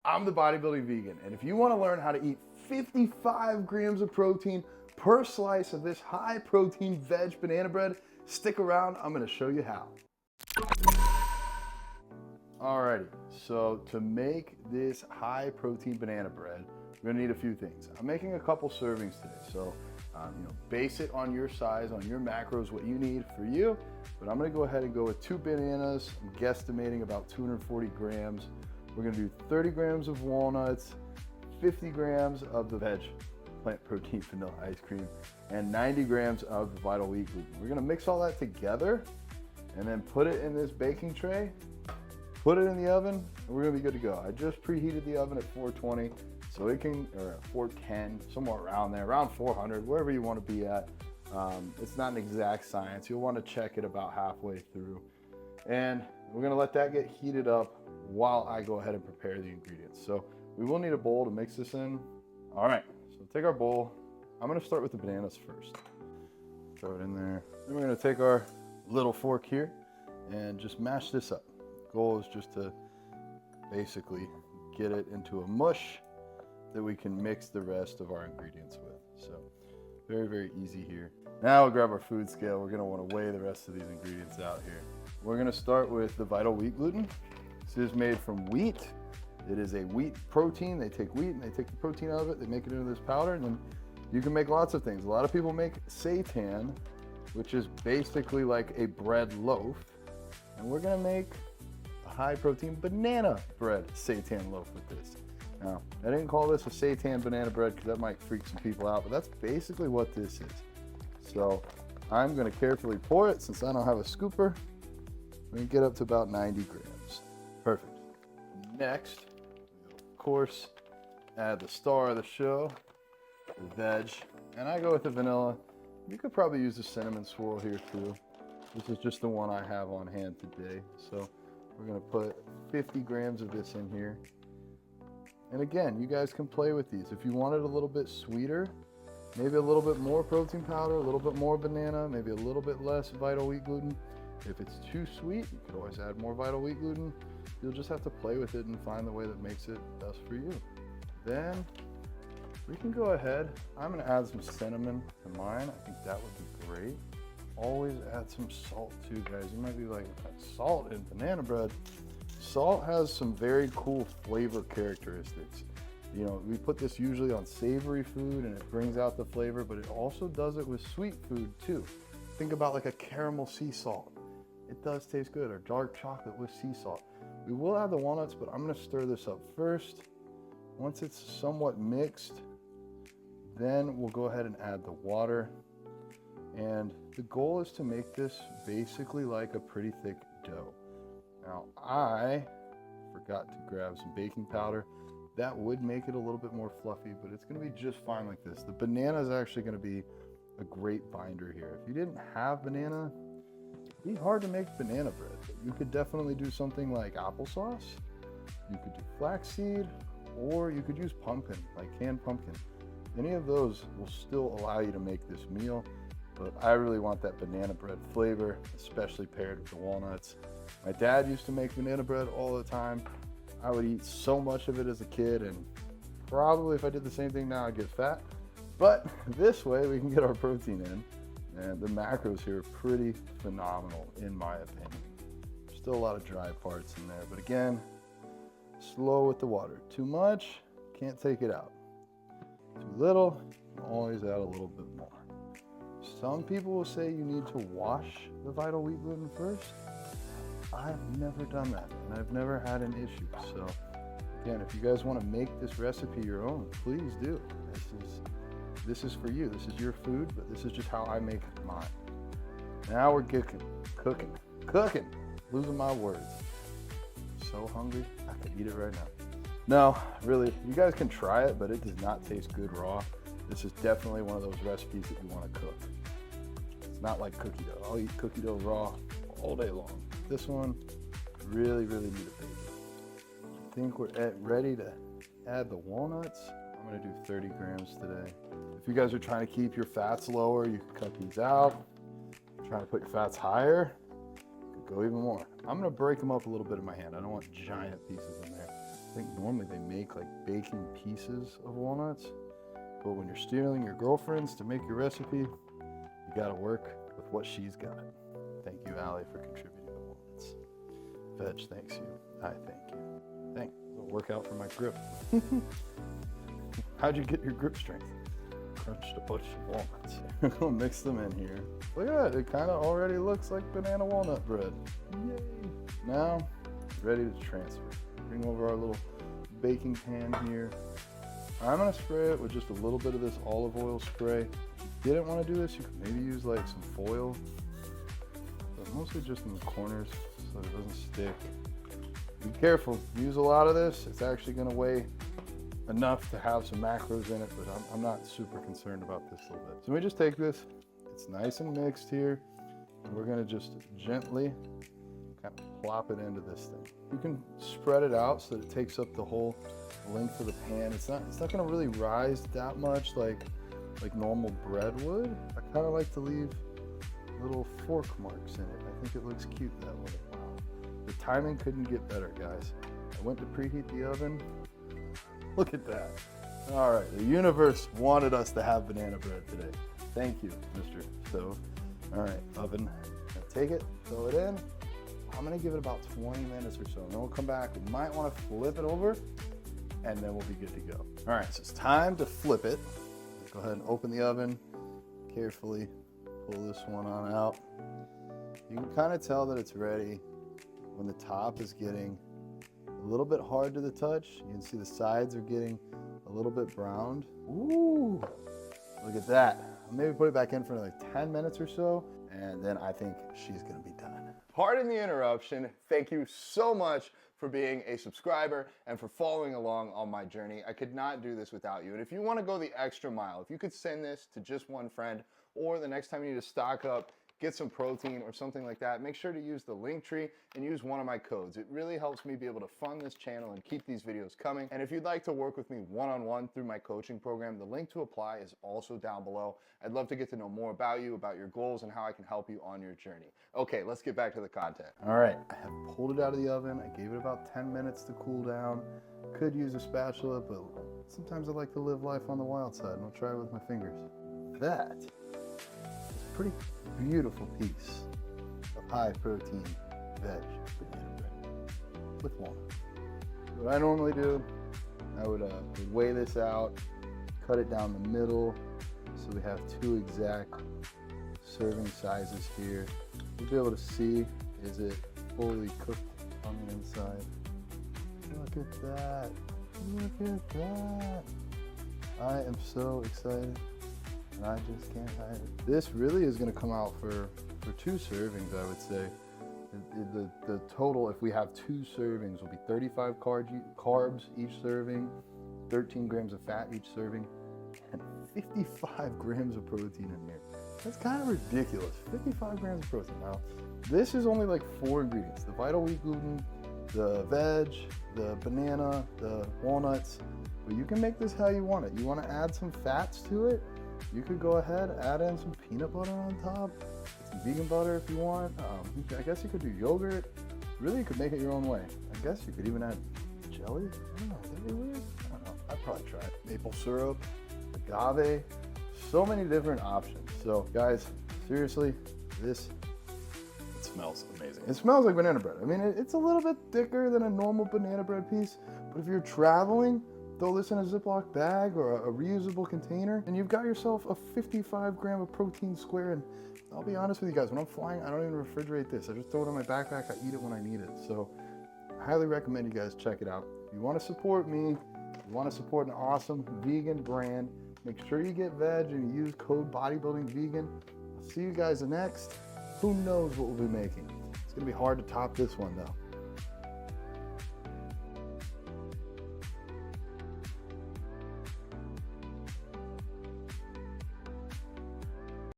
I'm the bodybuilding vegan, and if you want to learn how to eat 55 grams of protein per slice of this high protein veg banana bread, stick around, I'm going to show you how. Alrighty, so to make this high protein banana bread, we're going to need a few things. I'm making a couple servings today, so base it on your size, on your macros, what you need for you, but I'm going to go ahead and go with 2 bananas. I'm guesstimating about 240 grams. We're gonna do 30 grams of walnuts, 50 grams of the Vedge plant protein vanilla ice cream, and 90 grams of the vital wheat gluten. We're gonna mix all that together and then put it in this baking tray, put it in the oven, and we're gonna be good to go. I just preheated the oven at 420, so it can, or 410, somewhere around there, around 400, wherever you wanna be at. It's not an exact science. You'll wanna check it about halfway through. And we're gonna let that get heated up while I go ahead and prepare the ingredients. So we will need a bowl to mix this in. All right, so take our bowl. I'm gonna start with the bananas first. Throw it in there. Then we're gonna take our little fork here and just mash this up. Goal is just to basically get it into a mush that we can mix the rest of our ingredients with. So very, very easy here. Now we'll grab our food scale. We're gonna wanna weigh the rest of these ingredients out here. We're gonna start with the vital wheat gluten. This is made from wheat. It is a wheat protein. They take wheat and they take the protein out of it, they make it into this powder, and then you can make lots of things. A lot of people make seitan, which is basically like a bread loaf. And we're gonna make a high protein banana bread seitan loaf with this. Now, I didn't call this a seitan banana bread because that might freak some people out, but that's basically what this is. So I'm gonna carefully pour it since I don't have a scooper. We're gonna get up to about 90 grams. Perfect. Next, of course, add the star of the show, the veg, and I go with the vanilla. You could probably use the cinnamon swirl here too. This is just the one I have on hand today. So we're gonna put 50 grams of this in here. And again, you guys can play with these. If you want it a little bit sweeter, maybe a little bit more protein powder, a little bit more banana, maybe a little bit less vital wheat gluten. If it's too sweet, you could always add more vital wheat gluten. You'll just have to play with it and find the way that makes it best for you. Then we can go ahead. I'm gonna add some cinnamon to mine. I think that would be great. Always add some salt too, guys. You might be like, salt in banana bread. Salt has some very cool flavor characteristics. You know, we put this usually on savory food and it brings out the flavor, but it also does it with sweet food too. Think about like a caramel sea salt. It does taste good, or dark chocolate with sea salt. We will add the walnuts, but I'm gonna stir this up first. Once it's somewhat mixed, then we'll go ahead and add the water. And the goal is to make this basically like a pretty thick dough. Now, I forgot to grab some baking powder. That would make it a little bit more fluffy, but it's gonna be just fine like this. The banana is actually gonna be a great binder here. If you didn't have banana, it'd be hard to make banana bread. You could definitely do something like applesauce. You could do flaxseed, or you could use pumpkin, like canned pumpkin. Any of those will still allow you to make this meal, but I really want that banana bread flavor, especially paired with the walnuts. My dad used to make banana bread all the time. I would eat so much of it as a kid, and probably if I did the same thing now, I'd get fat. But this way we can get our protein in, and the macros here are pretty phenomenal in my opinion. Still a lot of dry parts in there, but again, slow with the water. Too much, can't take it out. Too little, always add a little bit more. Some people will say you need to wash the vital wheat gluten first. I've never done that, and I've never had an issue. So again, if you guys want to make this recipe your own, please do. This is for you. This is your food, but this is just how I make mine. Now we're cooking. Losing my words. So hungry, I could eat it right now. No, really, you guys can try it, but it does not taste good raw. This is definitely one of those recipes that you want to cook. It's not like cookie dough. I'll eat cookie dough raw all day long. This one, really, really need a bake. I think we're ready to add the walnuts. I'm gonna do 30 grams today. If you guys are trying to keep your fats lower, you can cut these out. If you're trying to put your fats higher, you could go even more. I'm gonna break them up a little bit in my hand. I don't want giant pieces in there. I think normally they make like baking pieces of walnuts, but when you're stealing your girlfriend's to make your recipe, you gotta work with what she's got. Thank you, Allie, for contributing the walnuts. Vedge thanks you. I thank you. Thanks. It'll work out for my grip. How'd you get your grip strength? Crunched a bunch of walnuts. I'm gonna mix them in here. Look at that, it kind of already looks like banana walnut bread. Yay! Now, ready to transfer. Bring over our little baking pan here. I'm gonna spray it with just a little bit of this olive oil spray. If you didn't want to do this, you could maybe use like some foil, but mostly just in the corners so it doesn't stick. Be careful, use a lot of this. It's actually gonna weigh enough to have some macros in it, but I'm not super concerned about this a little bit. So we just take this, it's nice and mixed here, and we're gonna just gently kind of plop it into this thing. You can spread it out so that it takes up the whole length of the pan. It's not gonna really rise that much like normal bread would. I kind of like to leave little fork marks in it. I think it looks cute that way. Wow. The timing couldn't get better, guys. I went to preheat the oven. Look at that. All right, the universe wanted us to have banana bread today. Thank you, Mr. Stove. All right, oven. Now take it, throw it in. I'm gonna give it about 20 minutes or so. Then we'll come back. We might wanna flip it over and then we'll be good to go. All right, so it's time to flip it. Go ahead and open the oven. Carefully pull this one on out. You can kind of tell that it's ready when the top is getting a little bit hard to the touch. You can see the sides are getting a little bit browned. Ooh, look at that. I'll maybe put it back in for like 10 minutes or so, and then I think she's gonna be done. Pardon the interruption. Thank you so much for being a subscriber and for following along on my journey. I could not do this without you. And if you want to go the extra mile, if you could send this to just one friend, or the next time you need to stock up, get some protein or something like that, make sure to use the link tree and use one of my codes. It really helps me be able to fund this channel and keep these videos coming. And if you'd like to work with me one-on-one through my coaching program, the link to apply is also down below. I'd love to get to know more about you, about your goals, and how I can help you on your journey. Okay, let's get back to the content. All right, I have pulled it out of the oven. I gave it about 10 minutes to cool down. Could use a spatula, but sometimes I like to live life on the wild side, and I'll try it with my fingers. That is a pretty beautiful piece of high protein veg banana bread with walnuts. What I normally do, I would weigh this out, cut it down the middle, so we have two exact serving sizes here. You'll be able to see, is it fully cooked on the inside? Look at that, look at that. I am so excited, and I just can't hide it. This really is gonna come out for 2 servings, I would say. The total, if we have 2 servings, will be 35 carbs each serving, 13 grams of fat each serving, and 55 grams of protein in here. That's kind of ridiculous, 55 grams of protein. Now, this is only like 4 ingredients: the vital wheat gluten, the veg, the banana, the walnuts. But you can make this how you want it. You want to add some fats to it, you could go ahead, add in some peanut butter on top, some vegan butter if you want. I guess you could do yogurt. Really, you could make it your own way. I guess you could even add jelly. I don't know, is that weird? I don't know, I'd probably try it. Maple syrup, agave, so many different options. So guys, seriously, it smells amazing. It smells like banana bread. I mean, it's a little bit thicker than a normal banana bread piece, but if you're traveling, throw this in a Ziploc bag or a reusable container, and you've got yourself a 55 gram of protein square. And I'll be honest with you guys, when I'm flying, I don't even refrigerate this. I just throw it in my backpack, I eat it when I need it. So I highly recommend you guys check it out. If you want to support me, if you want to support an awesome vegan brand, make sure you get veg and use code BODYBUILDINGVEGAN. I'll see you guys next. Who knows what we'll be making? It's gonna be hard to top this one though.